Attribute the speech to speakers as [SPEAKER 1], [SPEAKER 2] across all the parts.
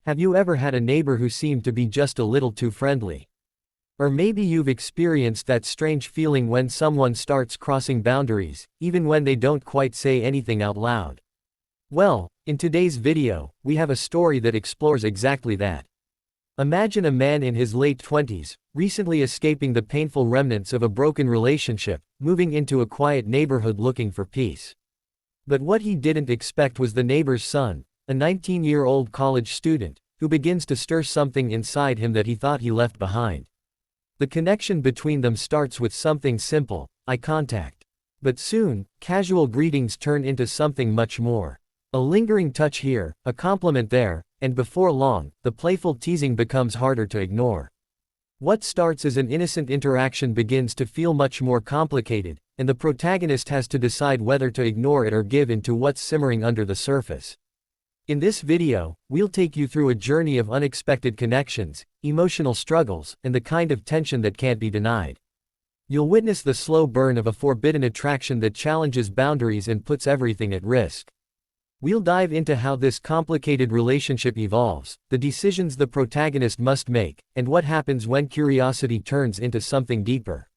[SPEAKER 1] Have you ever had a neighbor who seemed to be just a little too friendly? Or maybe you've experienced that strange feeling when someone starts crossing boundaries, even when they don't quite say anything out loud. Well, in today's video, we have a story that explores exactly that. Imagine a man in his late 20s, recently escaping the painful remnants of a broken relationship, moving into a quiet neighborhood looking for peace. But what he didn't expect was the neighbor's son, a 19-year-old college student, who begins to stir something inside him that he thought he left behind. The connection between them starts with something simple, eye contact. But soon, casual greetings turn into something much more. A lingering touch here, a compliment there, and before long, the playful teasing becomes harder to ignore. What starts as an innocent interaction begins to feel much more complicated, and the protagonist has to decide whether to ignore it or give in to what's simmering under the surface. In this video, we'll take you through a journey of unexpected connections, emotional struggles, and the kind of tension that can't be denied. You'll witness the slow burn of a forbidden attraction that challenges boundaries and puts everything at risk. We'll dive into how this complicated relationship evolves, the decisions the protagonist must make, and what happens when curiosity turns into something deeper.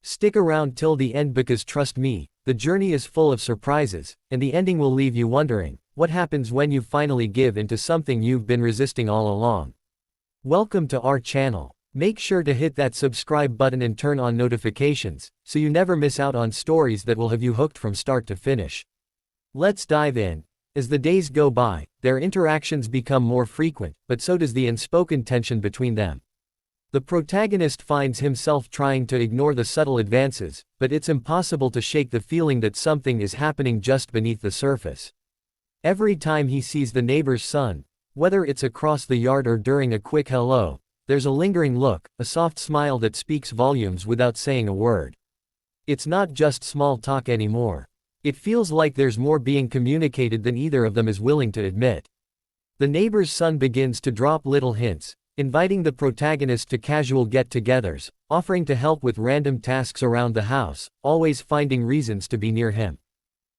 [SPEAKER 1] Stick around till the end because trust me, the journey is full of surprises, and the ending will leave you wondering, what happens when you finally give into something you've been resisting all along? Welcome to our channel. Make sure to hit that subscribe button and turn on notifications, so you never miss out on stories that will have you hooked from start to finish. Let's dive in. As the days go by, their interactions become more frequent, but so does the unspoken tension between them. The protagonist finds himself trying to ignore the subtle advances, but it's impossible to shake the feeling that something is happening just beneath the surface. Every time he sees the neighbor's son, whether it's across the yard or during a quick hello, there's a lingering look, a soft smile that speaks volumes without saying a word. It's not just small talk anymore. It feels like there's more being communicated than either of them is willing to admit. The neighbor's son begins to drop little hints, inviting the protagonist to casual get-togethers, offering to help with random tasks around the house, always finding reasons to be near him.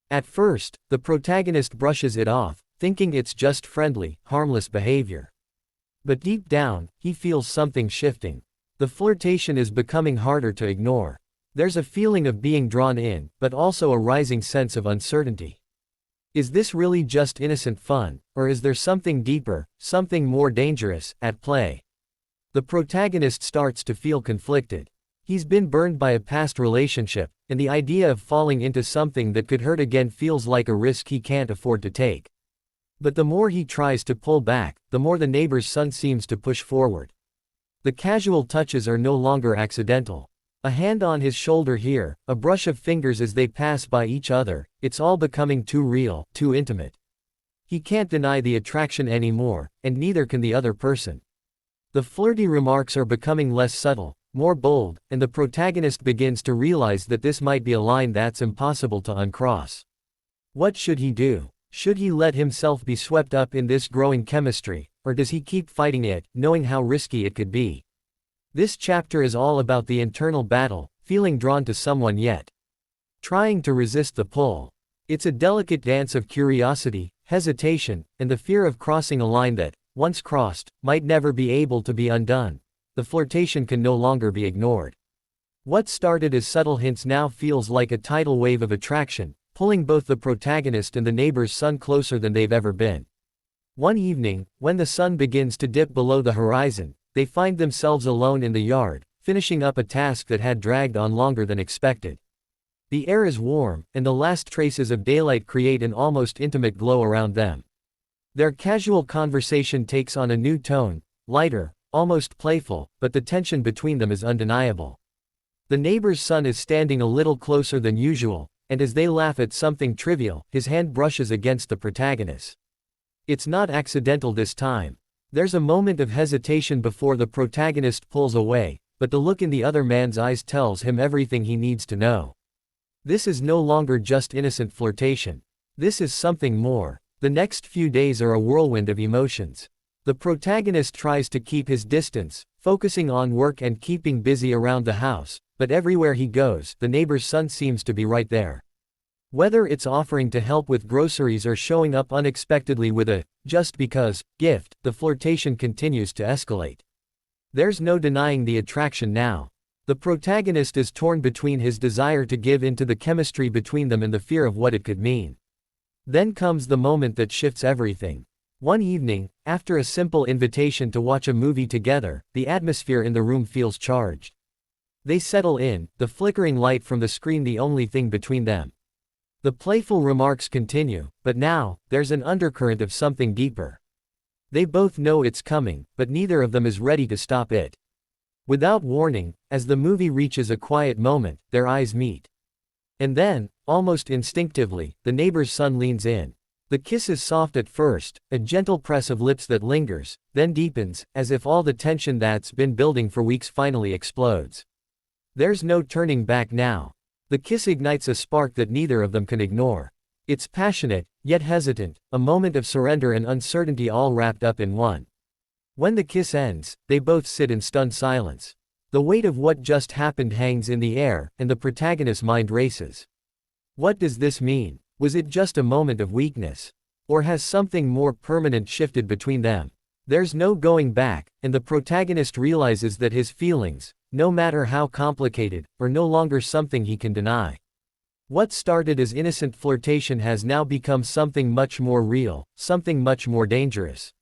[SPEAKER 1] At first, the protagonist brushes it off, thinking it's just friendly, harmless behavior. But deep down, he feels something shifting. The flirtation is becoming harder to ignore. There's a feeling of being drawn in, but also a rising sense of uncertainty. Is this really just innocent fun, or is there something deeper, something more dangerous, at play? The protagonist starts to feel conflicted. He's been burned by a past relationship, and the idea of falling into something that could hurt again feels like a risk he can't afford to take. But the more he tries to pull back, the more the neighbor's son seems to push forward. The casual touches are no longer accidental. A hand on his shoulder here, a brush of fingers as they pass by each other, it's all becoming too real, too intimate. He can't deny the attraction anymore, and neither can the other person. The flirty remarks are becoming less subtle, more bold, and the protagonist begins to realize that this might be a line that's impossible to uncross. What should he do? Should he let himself be swept up in this growing chemistry, or does he keep fighting it, knowing how risky it could be? This chapter is all about the internal battle, feeling drawn to someone yet trying to resist the pull. It's a delicate dance of curiosity, hesitation, and the fear of crossing a line that, once crossed, might never be able to be undone. The flirtation can no longer be ignored. What started as subtle hints now feels like a tidal wave of attraction, pulling both the protagonist and the neighbor's son closer than they've ever been. One evening, when the sun begins to dip below the horizon, they find themselves alone in the yard, finishing up a task that had dragged on longer than expected. The air is warm, and the last traces of daylight create an almost intimate glow around them. Their casual conversation takes on a new tone, lighter, almost playful, but the tension between them is undeniable. The neighbor's son is standing a little closer than usual, and as they laugh at something trivial, his hand brushes against the protagonist. It's not accidental this time. There's a moment of hesitation before the protagonist pulls away, but the look in the other man's eyes tells him everything he needs to know. This is no longer just innocent flirtation. This is something more. The next few days are a whirlwind of emotions. The protagonist tries to keep his distance, focusing on work and keeping busy around the house, but everywhere he goes, the neighbor's son seems to be right there. Whether it's offering to help with groceries or showing up unexpectedly with a just because gift, the flirtation continues to escalate. There's no denying the attraction now. The protagonist is torn between his desire to give into the chemistry between them and the fear of what it could mean. Then comes the moment that shifts everything. One evening, after a simple invitation to watch a movie together, the atmosphere in the room feels charged. They settle in, the flickering light from the screen the only thing between them. The playful remarks continue, but now, there's an undercurrent of something deeper. They both know it's coming, but neither of them is ready to stop it. Without warning, as the movie reaches a quiet moment, their eyes meet. And then, almost instinctively, the neighbor's son leans in. The kiss is soft at first, a gentle press of lips that lingers, then deepens, as if all the tension that's been building for weeks finally explodes. There's no turning back now. The kiss ignites a spark that neither of them can ignore. It's passionate, yet hesitant, a moment of surrender and uncertainty all wrapped up in one. When the kiss ends, they both sit in stunned silence. The weight of what just happened hangs in the air, and the protagonist's mind races. What does this mean? Was it just a moment of weakness? Or has something more permanent shifted between them? There's no going back, and the protagonist realizes that his feelings, no matter how complicated, are no longer something he can deny. What started as innocent flirtation has now become something much more real, something much more dangerous.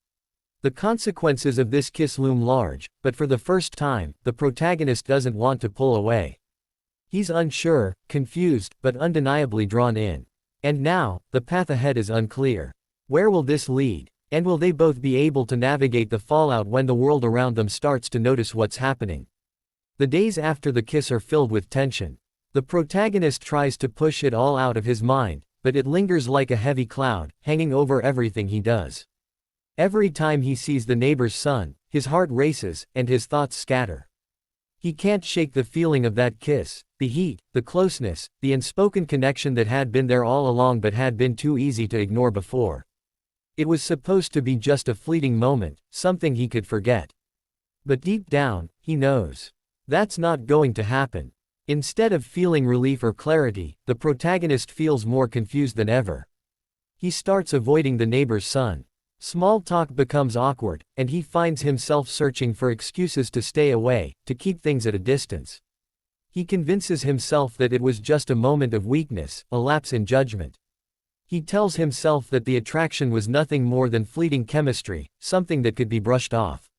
[SPEAKER 1] The consequences of this kiss loom large, but for the first time, the protagonist doesn't want to pull away. He's unsure, confused, but undeniably drawn in. And now, the path ahead is unclear. Where will this lead? And will they both be able to navigate the fallout when the world around them starts to notice what's happening? The days after the kiss are filled with tension. The protagonist tries to push it all out of his mind, but it lingers like a heavy cloud, hanging over everything he does. Every time he sees the neighbor's son, his heart races, and his thoughts scatter. He can't shake the feeling of that kiss, the heat, the closeness, the unspoken connection that had been there all along but had been too easy to ignore before. It was supposed to be just a fleeting moment, something he could forget. But deep down, he knows. That's not going to happen. Instead of feeling relief or clarity, the protagonist feels more confused than ever. He starts avoiding the neighbor's son. Small talk becomes awkward, and he finds himself searching for excuses to stay away, to keep things at a distance. He convinces himself that it was just a moment of weakness, a lapse in judgment. He tells himself that the attraction was nothing more than fleeting chemistry, something that could be brushed off.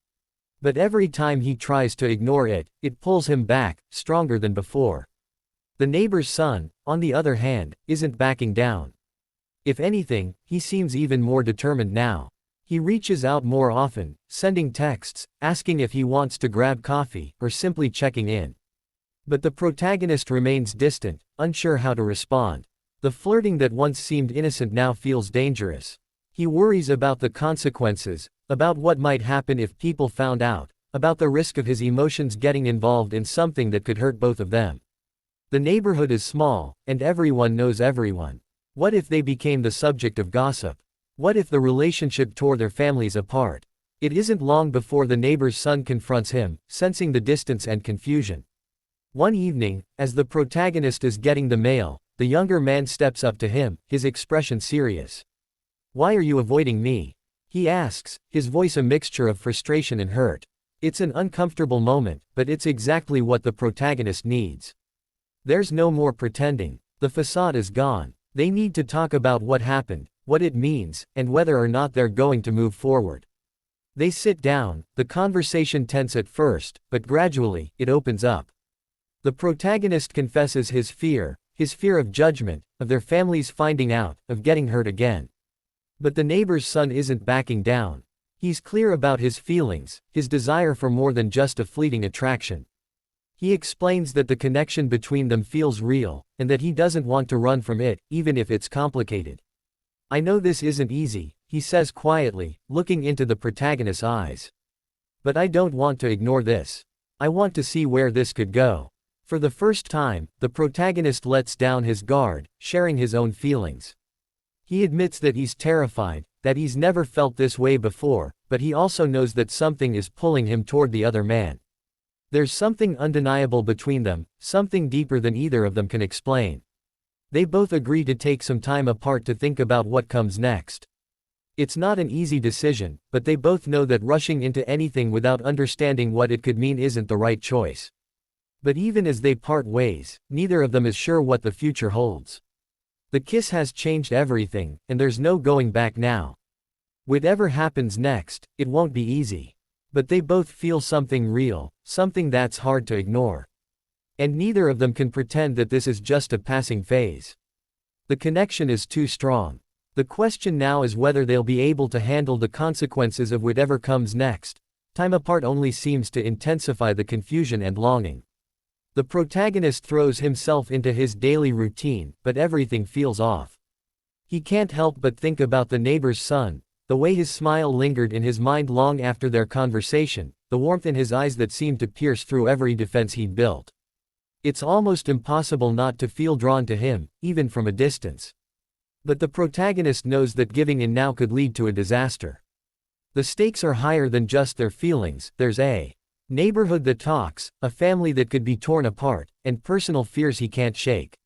[SPEAKER 1] But every time he tries to ignore it, it pulls him back, stronger than before. The neighbor's son, on the other hand, isn't backing down. If anything, he seems even more determined now. He reaches out more often, sending texts, asking if he wants to grab coffee, or simply checking in. But the protagonist remains distant, unsure how to respond. The flirting that once seemed innocent now feels dangerous. He worries about the consequences, about what might happen if people found out, about the risk of his emotions getting involved in something that could hurt both of them. The neighborhood is small, and everyone knows everyone. What if they became the subject of gossip? What if the relationship tore their families apart? It isn't long before the neighbor's son confronts him, sensing the distance and confusion. One evening, as the protagonist is getting the mail, the younger man steps up to him, his expression serious. "Why are you avoiding me?" he asks, his voice a mixture of frustration and hurt. It's an uncomfortable moment, but it's exactly what the protagonist needs. There's no more pretending. The facade is gone. They need to talk about what happened, what it means, and whether or not they're going to move forward. They sit down, the conversation tense at first, but gradually, it opens up. The protagonist confesses his fear of judgment, of their families finding out, of getting hurt again. But the neighbor's son isn't backing down. He's clear about his feelings, his desire for more than just a fleeting attraction. He explains that the connection between them feels real, and that he doesn't want to run from it, even if it's complicated. "I know this isn't easy," he says quietly, looking into the protagonist's eyes. "But I don't want to ignore this. I want to see where this could go." For the first time, the protagonist lets down his guard, sharing his own feelings. He admits that he's terrified, that he's never felt this way before, but he also knows that something is pulling him toward the other man. There's something undeniable between them, something deeper than either of them can explain. They both agree to take some time apart to think about what comes next. It's not an easy decision, but they both know that rushing into anything without understanding what it could mean isn't the right choice. But even as they part ways, neither of them is sure what the future holds. The kiss has changed everything, and there's no going back now. Whatever happens next, it won't be easy. But they both feel something real, something that's hard to ignore. And neither of them can pretend that this is just a passing phase. The connection is too strong. The question now is whether they'll be able to handle the consequences of whatever comes next. Time apart only seems to intensify the confusion and longing. The protagonist throws himself into his daily routine, but everything feels off. He can't help but think about the neighbor's son, the way his smile lingered in his mind long after their conversation, the warmth in his eyes that seemed to pierce through every defense he'd built. It's almost impossible not to feel drawn to him, even from a distance. But the protagonist knows that giving in now could lead to a disaster. The stakes are higher than just their feelings. There's a neighborhood that talks, a family that could be torn apart, and personal fears he can't shake.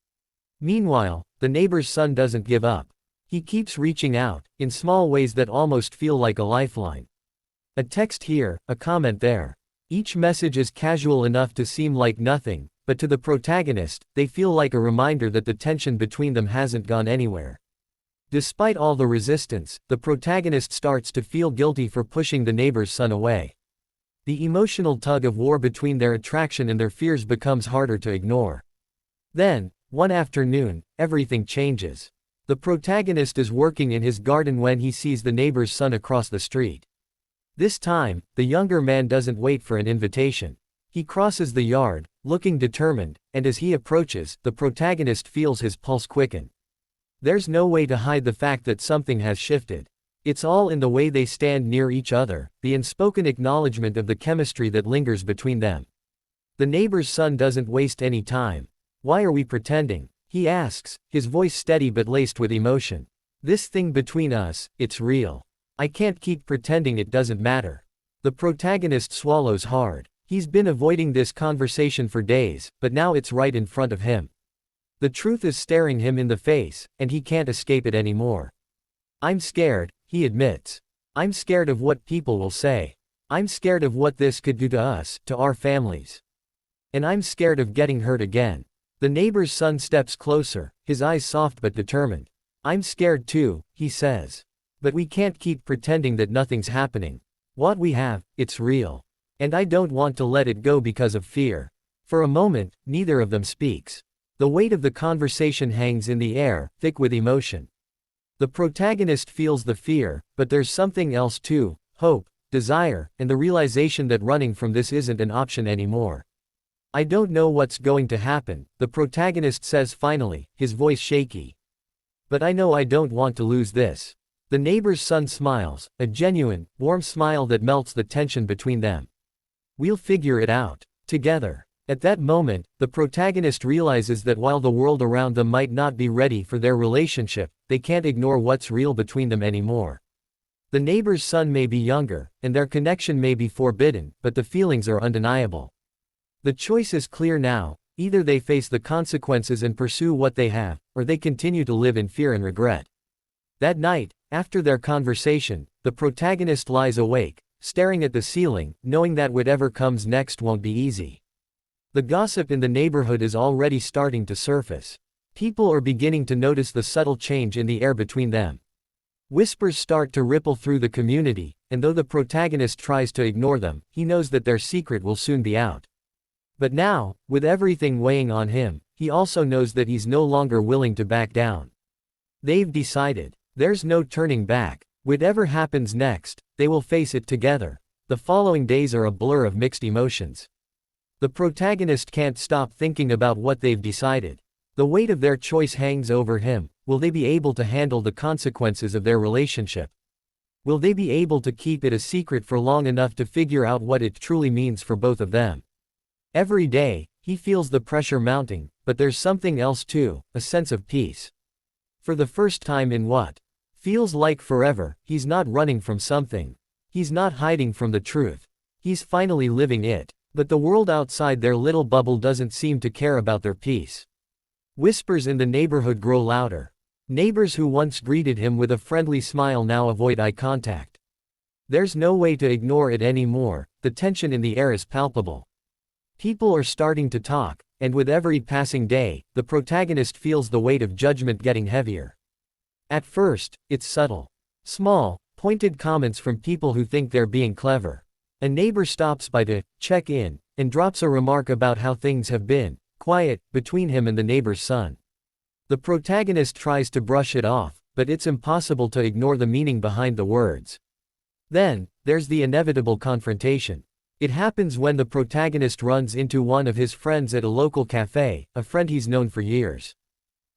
[SPEAKER 1] Meanwhile, the neighbor's son doesn't give up. He keeps reaching out, in small ways that almost feel like a lifeline. A text here, a comment there. Each message is casual enough to seem like nothing, but to the protagonist, they feel like a reminder that the tension between them hasn't gone anywhere. Despite all the resistance, the protagonist starts to feel guilty for pushing the neighbor's son away. The emotional tug-of-war between their attraction and their fears becomes harder to ignore. Then, one afternoon, everything changes. The protagonist is working in his garden when he sees the neighbor's son across the street. This time, the younger man doesn't wait for an invitation. He crosses the yard, looking determined, and as he approaches, the protagonist feels his pulse quicken. There's no way to hide the fact that something has shifted. It's all in the way they stand near each other, the unspoken acknowledgement of the chemistry that lingers between them. The neighbor's son doesn't waste any time. "Why are we pretending?" he asks, his voice steady but laced with emotion. "This thing between us, it's real. I can't keep pretending it doesn't matter." The protagonist swallows hard. He's been avoiding this conversation for days, but now it's right in front of him. The truth is staring him in the face, and he can't escape it anymore. "I'm scared," he admits. "I'm scared of what people will say. I'm scared of what this could do to us, to our families. And I'm scared of getting hurt again." The neighbor's son steps closer, his eyes soft but determined. "I'm scared too," he says. "But we can't keep pretending that nothing's happening. What we have, it's real. And I don't want to let it go because of fear." For a moment, neither of them speaks. The weight of the conversation hangs in the air, thick with emotion. The protagonist feels the fear, but there's something else too: hope, desire, and the realization that running from this isn't an option anymore. "I don't know what's going to happen," the protagonist says finally, his voice shaky. "But I know I don't want to lose this." The neighbor's son smiles, a genuine, warm smile that melts the tension between them. "We'll figure it out together." At that moment, the protagonist realizes that while the world around them might not be ready for their relationship, they can't ignore what's real between them anymore. The neighbor's son may be younger, and their connection may be forbidden, but the feelings are undeniable. The choice is clear now: either they face the consequences and pursue what they have, or they continue to live in fear and regret. That night, after their conversation, the protagonist lies awake, staring at the ceiling, knowing that whatever comes next won't be easy. The gossip in the neighborhood is already starting to surface. People are beginning to notice the subtle change in the air between them. Whispers start to ripple through the community, and though the protagonist tries to ignore them, he knows that their secret will soon be out. But now, with everything weighing on him, he also knows that he's no longer willing to back down. They've decided. There's no turning back. Whatever happens next, they will face it together. The following days are a blur of mixed emotions. The protagonist can't stop thinking about what they've decided. The weight of their choice hangs over him. Will they be able to handle the consequences of their relationship? Will they be able to keep it a secret for long enough to figure out what it truly means for both of them? Every day, he feels the pressure mounting, but there's something else too: a sense of peace. For the first time in what feels like forever, he's not running from something. He's not hiding from the truth. He's finally living it. But the world outside their little bubble doesn't seem to care about their peace. Whispers in the neighborhood grow louder. Neighbors who once greeted him with a friendly smile now avoid eye contact. There's no way to ignore it anymore, the tension in the air is palpable. People are starting to talk, and with every passing day, the protagonist feels the weight of judgment getting heavier. At first, it's subtle. Small, pointed comments from people who think they're being clever. A neighbor stops by to check in, and drops a remark about how things have been quiet between him and the neighbor's son. The protagonist tries to brush it off, but it's impossible to ignore the meaning behind the words. Then, there's the inevitable confrontation. It happens when the protagonist runs into one of his friends at a local cafe, a friend he's known for years.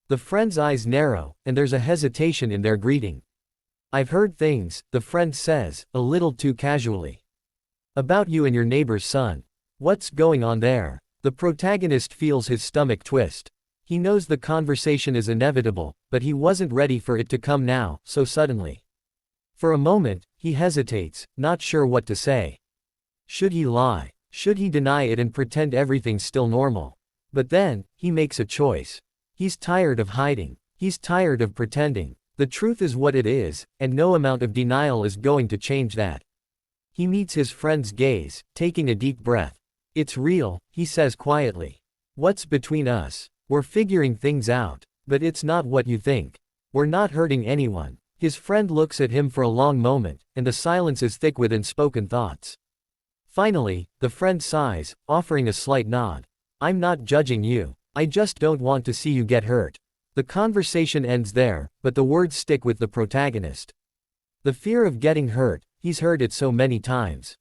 [SPEAKER 1] The friend's eyes narrow, and there's a hesitation in their greeting. "I've heard things," the friend says, a little too casually. "About you and your neighbor's son. What's going on there?" The protagonist feels his stomach twist. He knows the conversation is inevitable, but he wasn't ready for it to come now, so suddenly. For a moment, he hesitates, not sure what to say. Should he lie? Should he deny it and pretend everything's still normal? But then, he makes a choice. He's tired of hiding. He's tired of pretending. The truth is what it is, and no amount of denial is going to change that. He meets his friend's gaze, taking a deep breath. "It's real," he says quietly. "What's between us? We're figuring things out. But it's not what you think. We're not hurting anyone." His friend looks at him for a long moment, and the silence is thick with unspoken thoughts. Finally, the friend sighs, offering a slight nod. "I'm not judging you. I just don't want to see you get hurt." The conversation ends there, but the words stick with the protagonist. The fear of getting hurt, he's heard it so many times.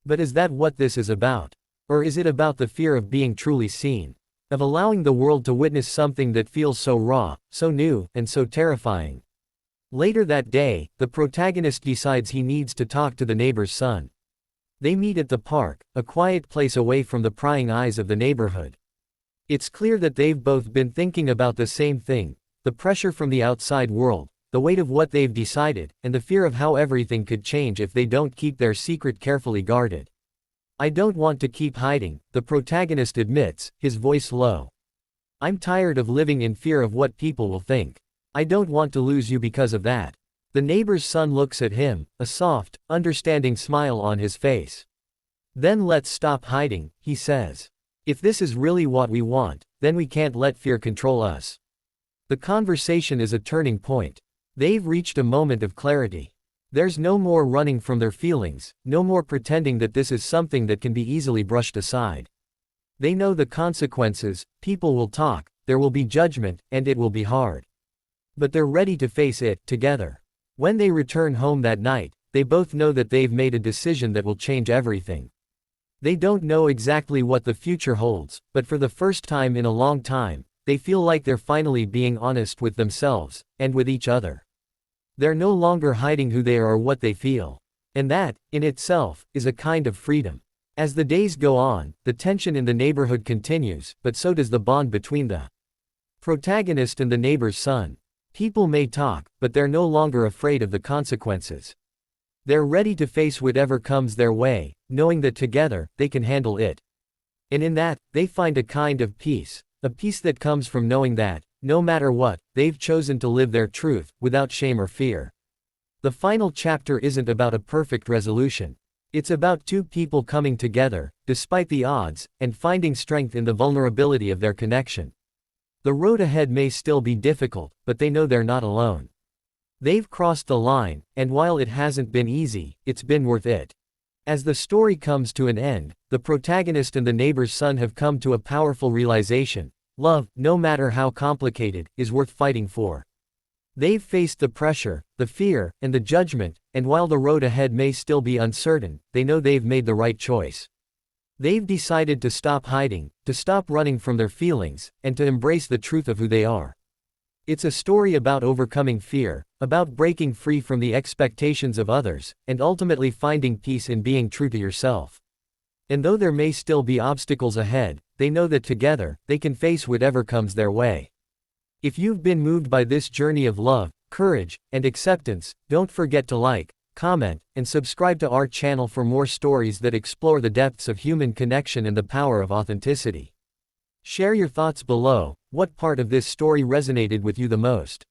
[SPEAKER 1] But is that what this is about? Or is it about the fear of being truly seen? Of allowing the world to witness something that feels so raw, so new, and so terrifying? Later that day, the protagonist decides he needs to talk to the neighbor's son. They meet at the park, a quiet place away from the prying eyes of the neighborhood. It's clear that they've both been thinking about the same thing: the pressure from the outside world, the weight of what they've decided, and the fear of how everything could change if they don't keep their secret carefully guarded. "I don't want to keep hiding," the protagonist admits, his voice low. "I'm tired of living in fear of what people will think. I don't want to lose you because of that." The neighbor's son looks at him, a soft, understanding smile on his face. "Then let's stop hiding," he says. "If this is really what we want, then we can't let fear control us." The conversation is a turning point. They've reached a moment of clarity. There's no more running from their feelings, no more pretending that this is something that can be easily brushed aside. They know the consequences: people will talk, there will be judgment, and it will be hard. But they're ready to face it, together. When they return home that night, they both know that they've made a decision that will change everything. They don't know exactly what the future holds, but for the first time in a long time, they feel like they're finally being honest with themselves, and with each other. They're no longer hiding who they are or what they feel. And that, in itself, is a kind of freedom. As the days go on, the tension in the neighborhood continues, but so does the bond between the protagonist and the neighbor's son. People may talk, but they're no longer afraid of the consequences. They're ready to face whatever comes their way, knowing that together, they can handle it. And in that, they find a kind of peace, a peace that comes from knowing that, no matter what, they've chosen to live their truth, without shame or fear. The final chapter isn't about a perfect resolution. It's about two people coming together, despite the odds, and finding strength in the vulnerability of their connection. The road ahead may still be difficult, but they know they're not alone. They've crossed the line, and while it hasn't been easy, it's been worth it. As the story comes to an end, the protagonist and the neighbor's son have come to a powerful realization: love, no matter how complicated, is worth fighting for. They've faced the pressure, the fear, and the judgment, and while the road ahead may still be uncertain, they know they've made the right choice. They've decided to stop hiding, to stop running from their feelings, and to embrace the truth of who they are. It's a story about overcoming fear, about breaking free from the expectations of others, and ultimately finding peace in being true to yourself. And though there may still be obstacles ahead, they know that together, they can face whatever comes their way. If you've been moved by this journey of love, courage, and acceptance, don't forget to like, comment, and subscribe to our channel for more stories that explore the depths of human connection and the power of authenticity. Share your thoughts below, What part of this story resonated with you the most?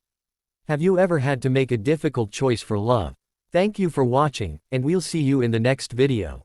[SPEAKER 1] Have you ever had to make a difficult choice for love? Thank you for watching, and we'll see you in the next video.